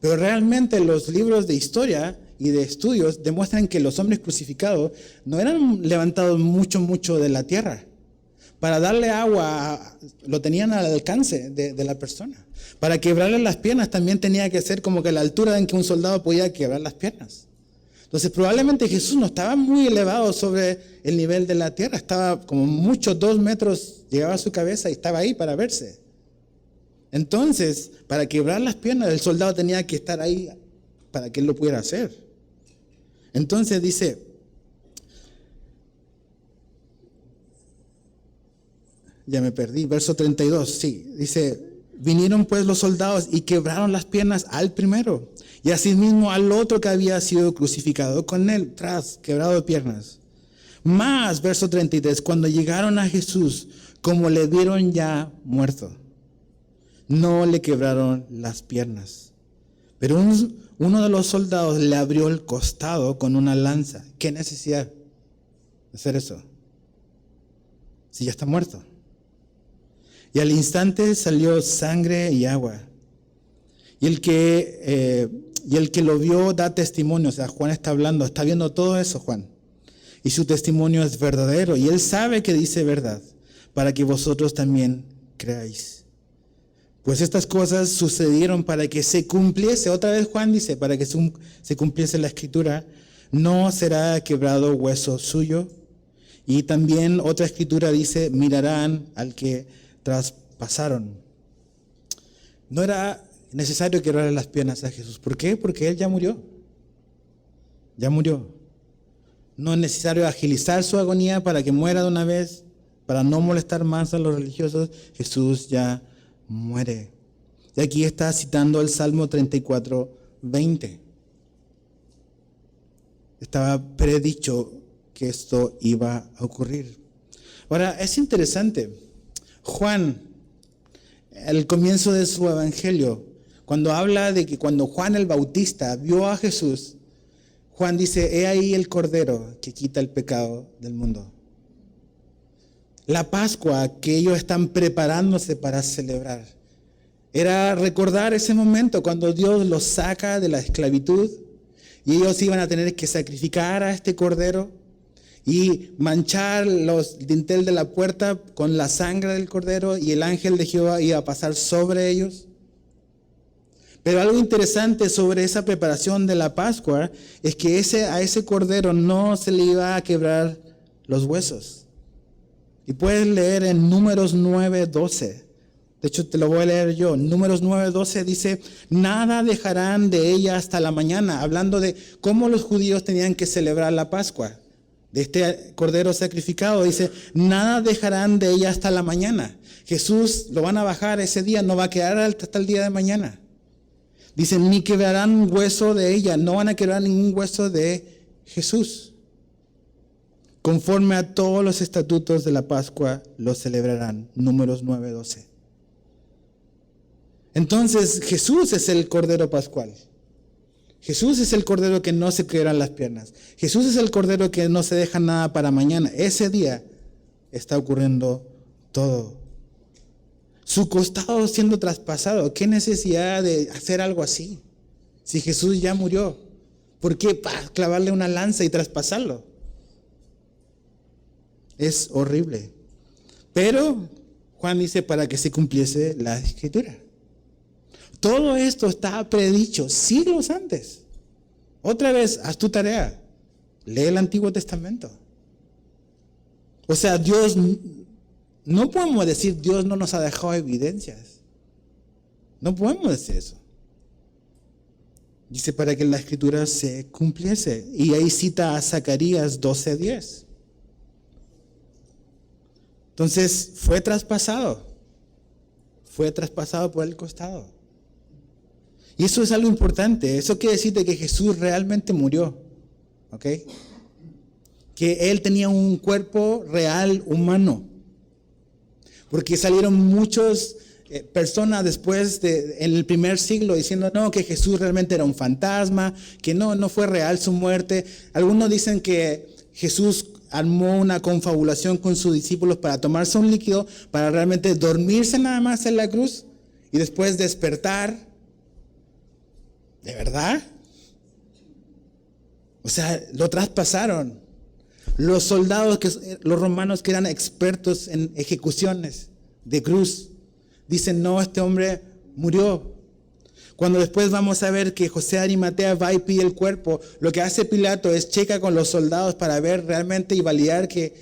Pero realmente los libros de historia y de estudios demuestran que los hombres crucificados no eran levantados mucho de la tierra. Para darle agua, lo tenían al alcance de la persona. Para quebrarle las piernas también tenía que ser como que la altura en que un soldado podía quebrar las piernas. Entonces probablemente Jesús no estaba muy elevado sobre el nivel de la tierra, estaba como mucho 2 metros, llegaba a su cabeza y estaba ahí para verse. Entonces, para quebrar las piernas, el soldado tenía que estar ahí para que él lo pudiera hacer. Entonces dice, ya me perdí, verso 32, sí, dice: vinieron pues los soldados y quebraron las piernas al primero, y asimismo al otro que había sido crucificado con él, quebrado de piernas. Más, verso 33, cuando llegaron a Jesús, como le vieron ya muerto, no le quebraron las piernas. Pero uno de los soldados le abrió el costado con una lanza. ¿Qué necesidad de hacer eso? Si ya está muerto. Y al instante salió sangre y agua. Y el que lo vio da testimonio. O sea, Juan está hablando, está viendo todo eso, Juan. Y su testimonio es verdadero. Y él sabe que dice verdad, para que vosotros también creáis. Pues estas cosas sucedieron para que se cumpliese, otra vez Juan dice, para que se cumpliese la escritura, no será quebrado hueso suyo. Y también otra escritura dice, mirarán al que traspasaron. No era necesario quebrarle las piernas a Jesús. ¿Por qué? Porque Él ya murió. Ya murió. No es necesario agilizar su agonía para que muera de una vez, para no molestar más a los religiosos. Jesús ya muere. Y aquí está citando el Salmo 34:20. Estaba predicho que esto iba a ocurrir. Ahora, es interesante. Juan, al comienzo de su evangelio, cuando habla de que cuando Juan el Bautista vio a Jesús, Juan dice, he ahí el Cordero que quita el pecado del mundo. La Pascua que ellos están preparándose para celebrar era recordar ese momento cuando Dios los saca de la esclavitud y ellos iban a tener que sacrificar a este Cordero y manchar los dintel de la puerta con la sangre del Cordero, y el ángel de Jehová iba a pasar sobre ellos. Pero algo interesante sobre esa preparación de la Pascua es que a ese Cordero no se le iba a quebrar los huesos. Y puedes leer en Números 9:12. De hecho, te lo voy a leer yo. Números 9:12 dice, nada dejarán de ella hasta la mañana, hablando de cómo los judíos tenían que celebrar la Pascua. De este Cordero sacrificado, dice, nada dejarán de ella hasta la mañana. Jesús lo van a bajar ese día, no va a quedar hasta el día de mañana. Dice, ni quebrarán un hueso de ella, no van a quebrar ningún hueso de Jesús. Conforme a todos los estatutos de la Pascua, lo celebrarán. Números 9:12. Entonces, Jesús es el Cordero Pascual. Jesús es el Cordero que no se quebran las piernas. Jesús es el Cordero que no se deja nada para mañana. Ese día está ocurriendo todo. Su costado siendo traspasado. ¿Qué necesidad de hacer algo así? Si Jesús ya murió, ¿por qué clavarle una lanza y traspasarlo? Es horrible. Pero Juan dice para que se cumpliese la escritura. Todo esto estaba predicho siglos antes. Otra vez, haz tu tarea. Lee el Antiguo Testamento. O sea, Dios, no podemos decir Dios no nos ha dejado evidencias. No podemos decir eso. Dice para que la escritura se cumpliese. Y ahí cita a Zacarías 12:10. Entonces, fue traspasado. Fue traspasado por el costado. Y eso es algo importante. Eso quiere decir que Jesús realmente murió. ¿Ok? Que Él tenía un cuerpo real humano. Porque salieron muchas personas después en el primer siglo diciendo no, que Jesús realmente era un fantasma, que no fue real su muerte. Algunos dicen que Jesús armó una confabulación con sus discípulos para tomarse un líquido, para realmente dormirse nada más en la cruz y después despertar. ¿De verdad? O sea, lo traspasaron. Los soldados, los romanos que eran expertos en ejecuciones de cruz, dicen, no, este hombre murió. Cuando después vamos a ver que José de Arimatea va y pide el cuerpo, lo que hace Pilato es checa con los soldados para ver realmente y validar que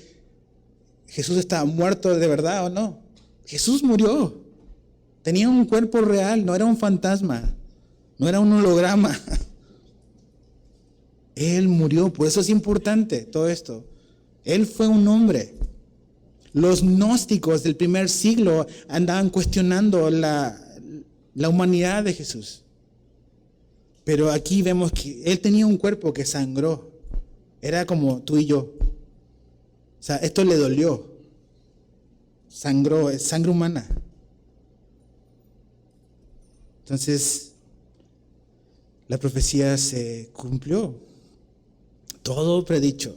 Jesús estaba muerto de verdad o no. Jesús murió. Tenía un cuerpo real, no era un fantasma. No era un holograma. Él murió, por eso es importante todo esto. Él fue un hombre. Los gnósticos del primer siglo andaban cuestionando la humanidad de Jesús. Pero aquí vemos que Él tenía un cuerpo que sangró. Era como tú y yo. O sea, esto le dolió. Sangró, es sangre humana. Entonces, la profecía se cumplió. Todo predicho.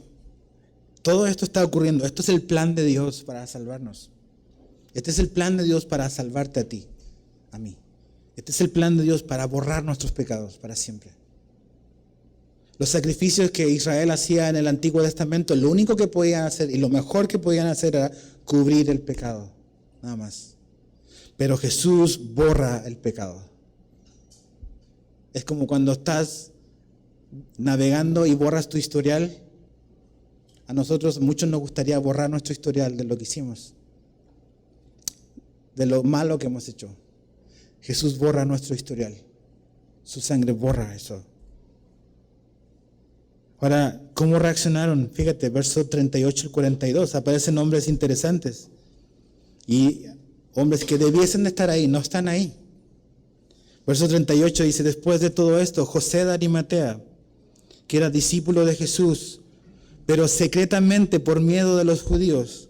Todo esto está ocurriendo. Esto es el plan de Dios para salvarnos. Este es el plan de Dios para salvarte a ti, a mí. Este es el plan de Dios para borrar nuestros pecados para siempre. Los sacrificios que Israel hacía en el Antiguo Testamento, lo único que podían hacer y lo mejor que podían hacer era cubrir el pecado. Nada más. Pero Jesús borra el pecado. Es como cuando estás navegando y borras tu historial. A nosotros, muchos nos gustaría borrar nuestro historial de lo que hicimos, de lo malo que hemos hecho. Jesús borra nuestro historial. Su sangre borra eso. Ahora, ¿cómo reaccionaron? Fíjate, verso 38 y 42, aparecen hombres interesantes. Y hombres que debiesen estar ahí, no están ahí. Verso 38 dice, después de todo esto, José de Arimatea, que era discípulo de Jesús, pero secretamente por miedo de los judíos,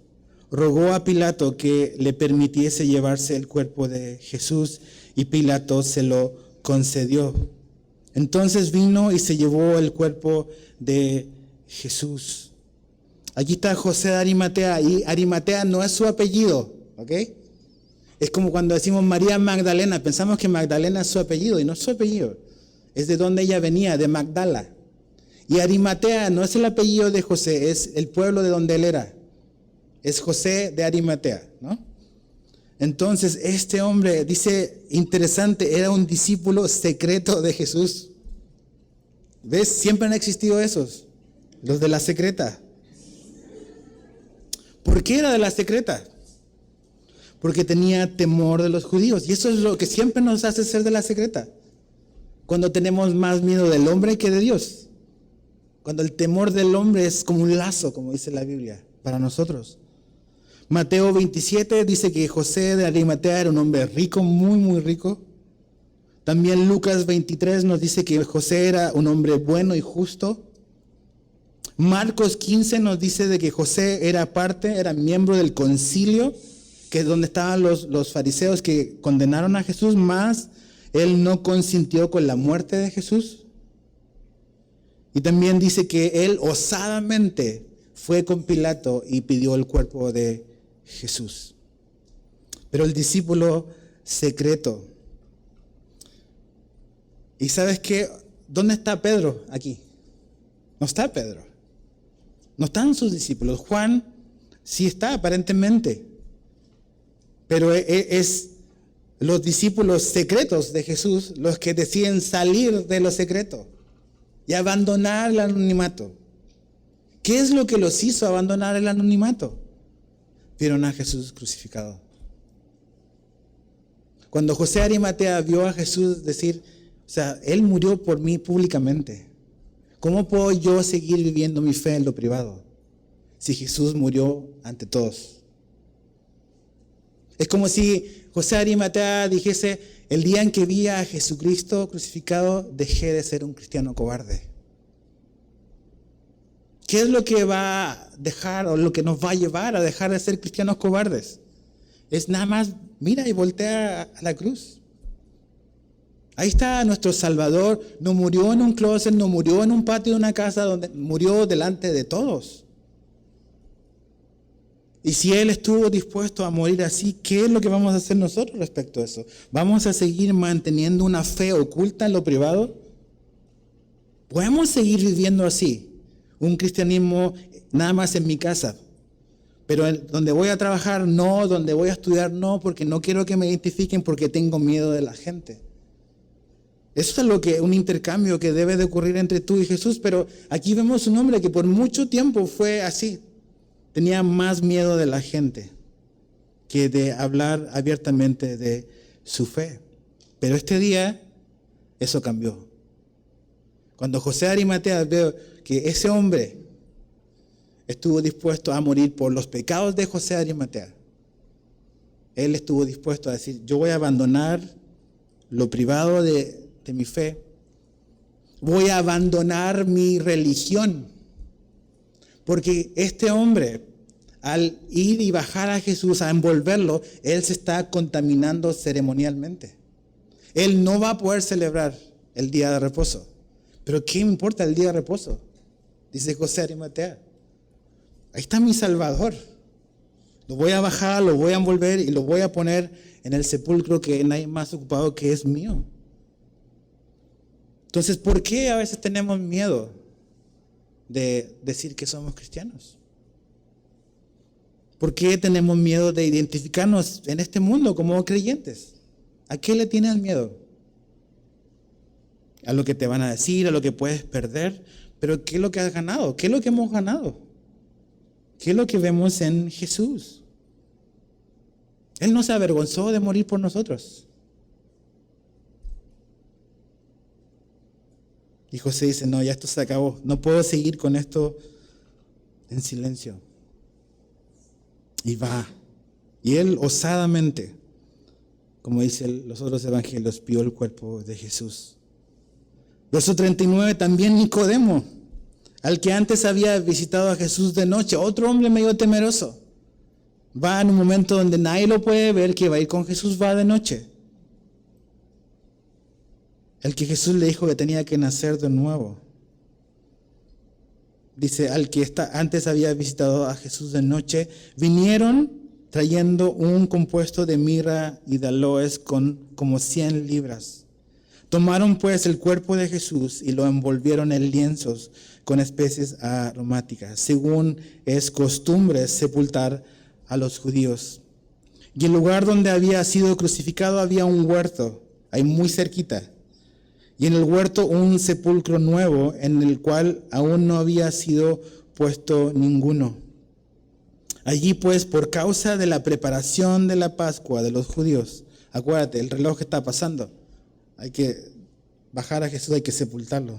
rogó a Pilato que le permitiese llevarse el cuerpo de Jesús, y Pilato se lo concedió. Entonces vino y se llevó el cuerpo de Jesús. Aquí está José de Arimatea, y Arimatea no es su apellido, ¿ok? Es como cuando decimos María Magdalena, pensamos que Magdalena es su apellido, y no es su apellido. Es de donde ella venía, de Magdala. Y Arimatea no es el apellido de José, es el pueblo de donde él era. Es José de Arimatea, ¿no? Entonces, este hombre, dice, interesante, era un discípulo secreto de Jesús. ¿Ves? Siempre han existido esos, los de la secreta. ¿Por qué era de la secreta? Porque tenía temor de los judíos. Y eso es lo que siempre nos hace ser de la secreta. Cuando tenemos más miedo del hombre que de Dios. Cuando el temor del hombre es como un lazo, como dice la Biblia, para nosotros. Mateo 27 dice que José de Arimatea era un hombre rico, muy, muy rico. También Lucas 23 nos dice que José era un hombre bueno y justo. Marcos 15 nos dice de que José era miembro del concilio, que es donde estaban los fariseos que condenaron a Jesús, más él no consintió con la muerte de Jesús. Y también dice que él osadamente fue con Pilato y pidió el cuerpo de Jesús. Pero el discípulo secreto. ¿Y sabes qué? ¿Dónde está Pedro aquí? No está Pedro. No están sus discípulos. Juan sí está aparentemente. Pero es los discípulos secretos de Jesús los que deciden salir de lo secreto y abandonar el anonimato. ¿Qué es lo que los hizo abandonar el anonimato? Vieron a Jesús crucificado. Cuando José de Arimatea vio a Jesús decir, o sea, Él murió por mí públicamente. ¿Cómo puedo yo seguir viviendo mi fe en lo privado si Jesús murió ante todos? Es como si José de Arimatea dijese, el día en que vi a Jesucristo crucificado, dejé de ser un cristiano cobarde. ¿Qué es lo que va a dejar o lo que nos va a llevar a dejar de ser cristianos cobardes? Es nada más, mira y voltea a la cruz. Ahí está nuestro Salvador. No murió en un closet, no murió en un patio de una casa, donde murió delante de todos. Y si Él estuvo dispuesto a morir así, ¿qué es lo que vamos a hacer nosotros respecto a eso? ¿Vamos a seguir manteniendo una fe oculta en lo privado? ¿Podemos seguir viviendo así? Un cristianismo nada más en mi casa. Pero donde voy a trabajar no, donde voy a estudiar no, porque no quiero que me identifiquen porque tengo miedo de la gente. Eso es lo que un intercambio que debe de ocurrir entre tú y Jesús, pero aquí vemos un hombre que por mucho tiempo fue así. Tenía más miedo de la gente que de hablar abiertamente de su fe. Pero este día eso cambió. Cuando José de Arimatea veo que ese hombre estuvo dispuesto a morir por los pecados de José de Arimatea, él estuvo dispuesto a decir, yo voy a abandonar lo privado de mi fe, voy a abandonar mi religión. Porque este hombre, al ir y bajar a Jesús, a envolverlo, él se está contaminando ceremonialmente. Él no va a poder celebrar el día de reposo. Pero ¿qué importa el día de reposo? Dice José de Arimatea. Ahí está mi Salvador. Lo voy a bajar, lo voy a envolver y lo voy a poner en el sepulcro que nadie más ocupado que es mío. Entonces, ¿por qué a veces tenemos miedo de decir que somos cristianos? ¿Por qué tenemos miedo de identificarnos en este mundo como creyentes? ¿A qué le tienes miedo? A lo que te van a decir, a lo que puedes perder. Pero ¿qué es lo que has ganado? ¿Qué es lo que hemos ganado? ¿Qué es lo que vemos en Jesús? Él no se avergonzó de morir por nosotros. Y José dice, no, ya esto se acabó. No puedo seguir con esto en silencio. Y va. Y él osadamente, como dicen los otros evangelios, vio el cuerpo de Jesús. Verso 39, también Nicodemo, al que antes había visitado a Jesús de noche, otro hombre medio temeroso, va en un momento donde nadie lo puede ver, que va a ir con Jesús, va de noche. El que Jesús le dijo que tenía que nacer de nuevo. Dice, al que antes había visitado a Jesús de noche, vinieron trayendo un compuesto de mirra y de aloes con como 100 libras. Tomaron pues el cuerpo de Jesús y lo envolvieron en lienzos con especies aromáticas, según es costumbre sepultar a los judíos. Y el lugar donde había sido crucificado había un huerto, ahí muy cerquita. Y en el huerto un sepulcro nuevo, en el cual aún no había sido puesto ninguno. Allí pues, por causa de la preparación de la Pascua de los judíos, acuérdate, el reloj está pasando. Hay que bajar a Jesús, hay que sepultarlo.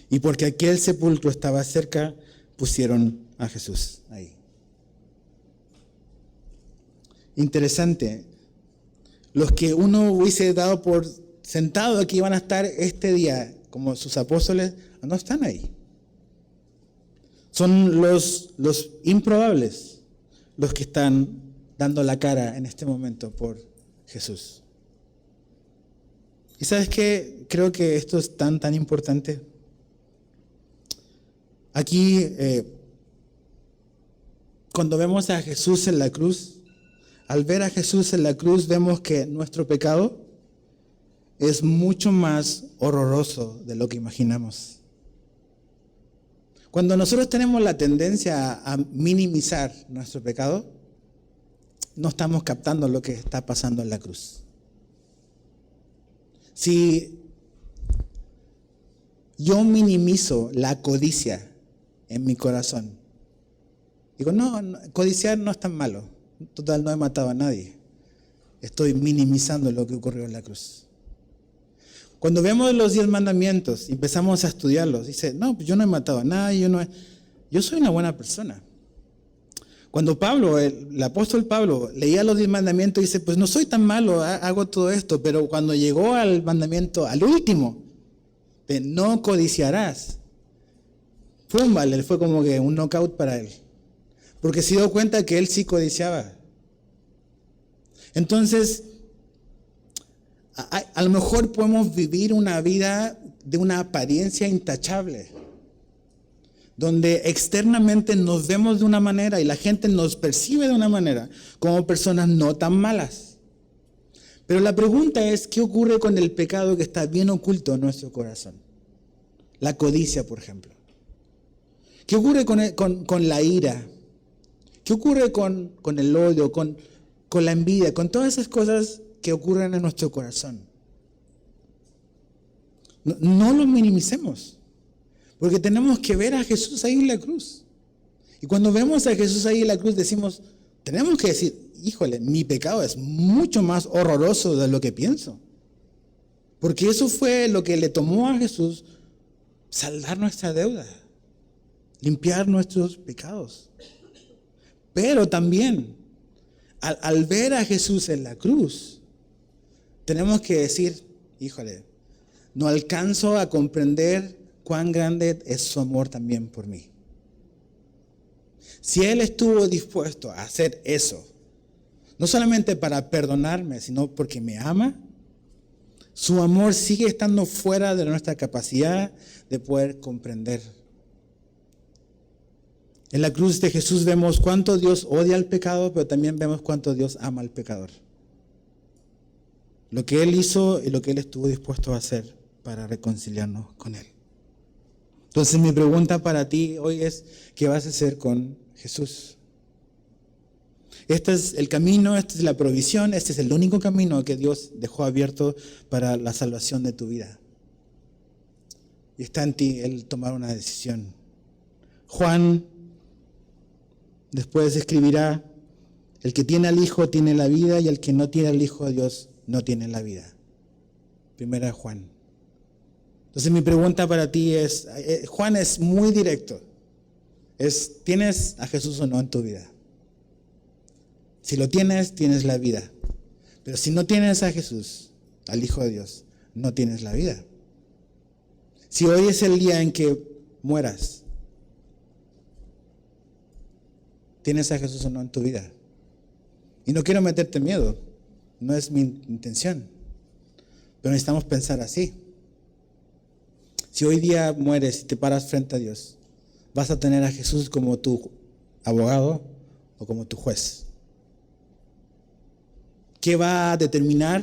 Y porque aquel sepulcro estaba cerca, pusieron a Jesús ahí. Interesante. Los que uno hubiese dado por sentado que iban a estar este día, como sus apóstoles, no están ahí. Son los improbables los que están dando la cara en este momento por Jesús. ¿Y sabes qué? Creo que esto es tan importante. Aquí, cuando vemos a Jesús en la cruz, al ver a Jesús en la cruz, vemos que nuestro pecado es mucho más horroroso de lo que imaginamos. Cuando nosotros tenemos la tendencia a minimizar nuestro pecado, no estamos captando lo que está pasando en la cruz. Si yo minimizo la codicia en mi corazón, digo, no, codiciar no es tan malo, total no he matado a nadie, estoy minimizando lo que ocurrió en la cruz. Cuando vemos los 10 mandamientos y empezamos a estudiarlos, dice, no, pues yo no he matado a nadie, yo soy una buena persona. Cuando Pablo, el apóstol Pablo, leía los 10 mandamientos, dice, pues no soy tan malo, hago todo esto, pero cuando llegó al mandamiento, al último, de no codiciarás, fue como que un knockout para él, porque se dio cuenta que él sí codiciaba. Entonces, a lo mejor podemos vivir una vida de una apariencia intachable, donde externamente nos vemos de una manera y la gente nos percibe de una manera, como personas no tan malas. Pero la pregunta es, ¿qué ocurre con el pecado que está bien oculto en nuestro corazón? La codicia, por ejemplo. ¿Qué ocurre con la ira? ¿Qué ocurre con el odio, con la envidia, con todas esas cosas que ocurren en nuestro corazón? No lo minimicemos, porque tenemos que ver a Jesús ahí en la cruz. Y cuando vemos a Jesús ahí en la cruz tenemos que decir, híjole, mi pecado es mucho más horroroso de lo que pienso. Porque eso fue lo que le tomó a Jesús saldar nuestra deuda, limpiar nuestros pecados. Pero también, al ver a Jesús en la cruz, tenemos que decir, híjole, no alcanzo a comprender cuán grande es su amor también por mí. Si Él estuvo dispuesto a hacer eso, no solamente para perdonarme, sino porque me ama, su amor sigue estando fuera de nuestra capacidad de poder comprender. En la cruz de Jesús vemos cuánto Dios odia al pecado, pero también vemos cuánto Dios ama al pecador. Lo que Él hizo y lo que Él estuvo dispuesto a hacer para reconciliarnos con Él. Entonces mi pregunta para ti hoy es, ¿qué vas a hacer con Jesús? Este es el camino, esta es la provisión, este es el único camino que Dios dejó abierto para la salvación de tu vida. Y está en ti el tomar una decisión. Juan después escribirá: el que tiene al Hijo tiene la vida, y el que no tiene al Hijo de Dios no tiene la vida. Primera de Juan. Entonces mi pregunta para ti es, Juan es muy directo. ¿Tienes a Jesús o no en tu vida? Si lo tienes, tienes la vida. Pero si no tienes a Jesús, al Hijo de Dios, no tienes la vida. Si hoy es el día en que mueras, ¿tienes a Jesús o no en tu vida? Y no quiero meterte miedo, no es mi intención, pero necesitamos pensar así. Si hoy día mueres y te paras frente a Dios, ¿vas a tener a Jesús como tu abogado o como tu juez? ¿Qué va a determinar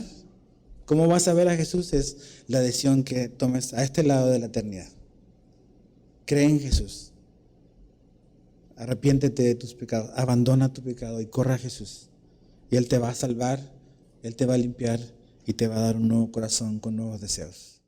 cómo vas a ver a Jesús? Es la decisión que tomes a este lado de la eternidad. Cree en Jesús. Arrepiéntete de tus pecados, abandona tu pecado y corre a Jesús. Y Él te va a salvar, Él te va a limpiar y te va a dar un nuevo corazón con nuevos deseos.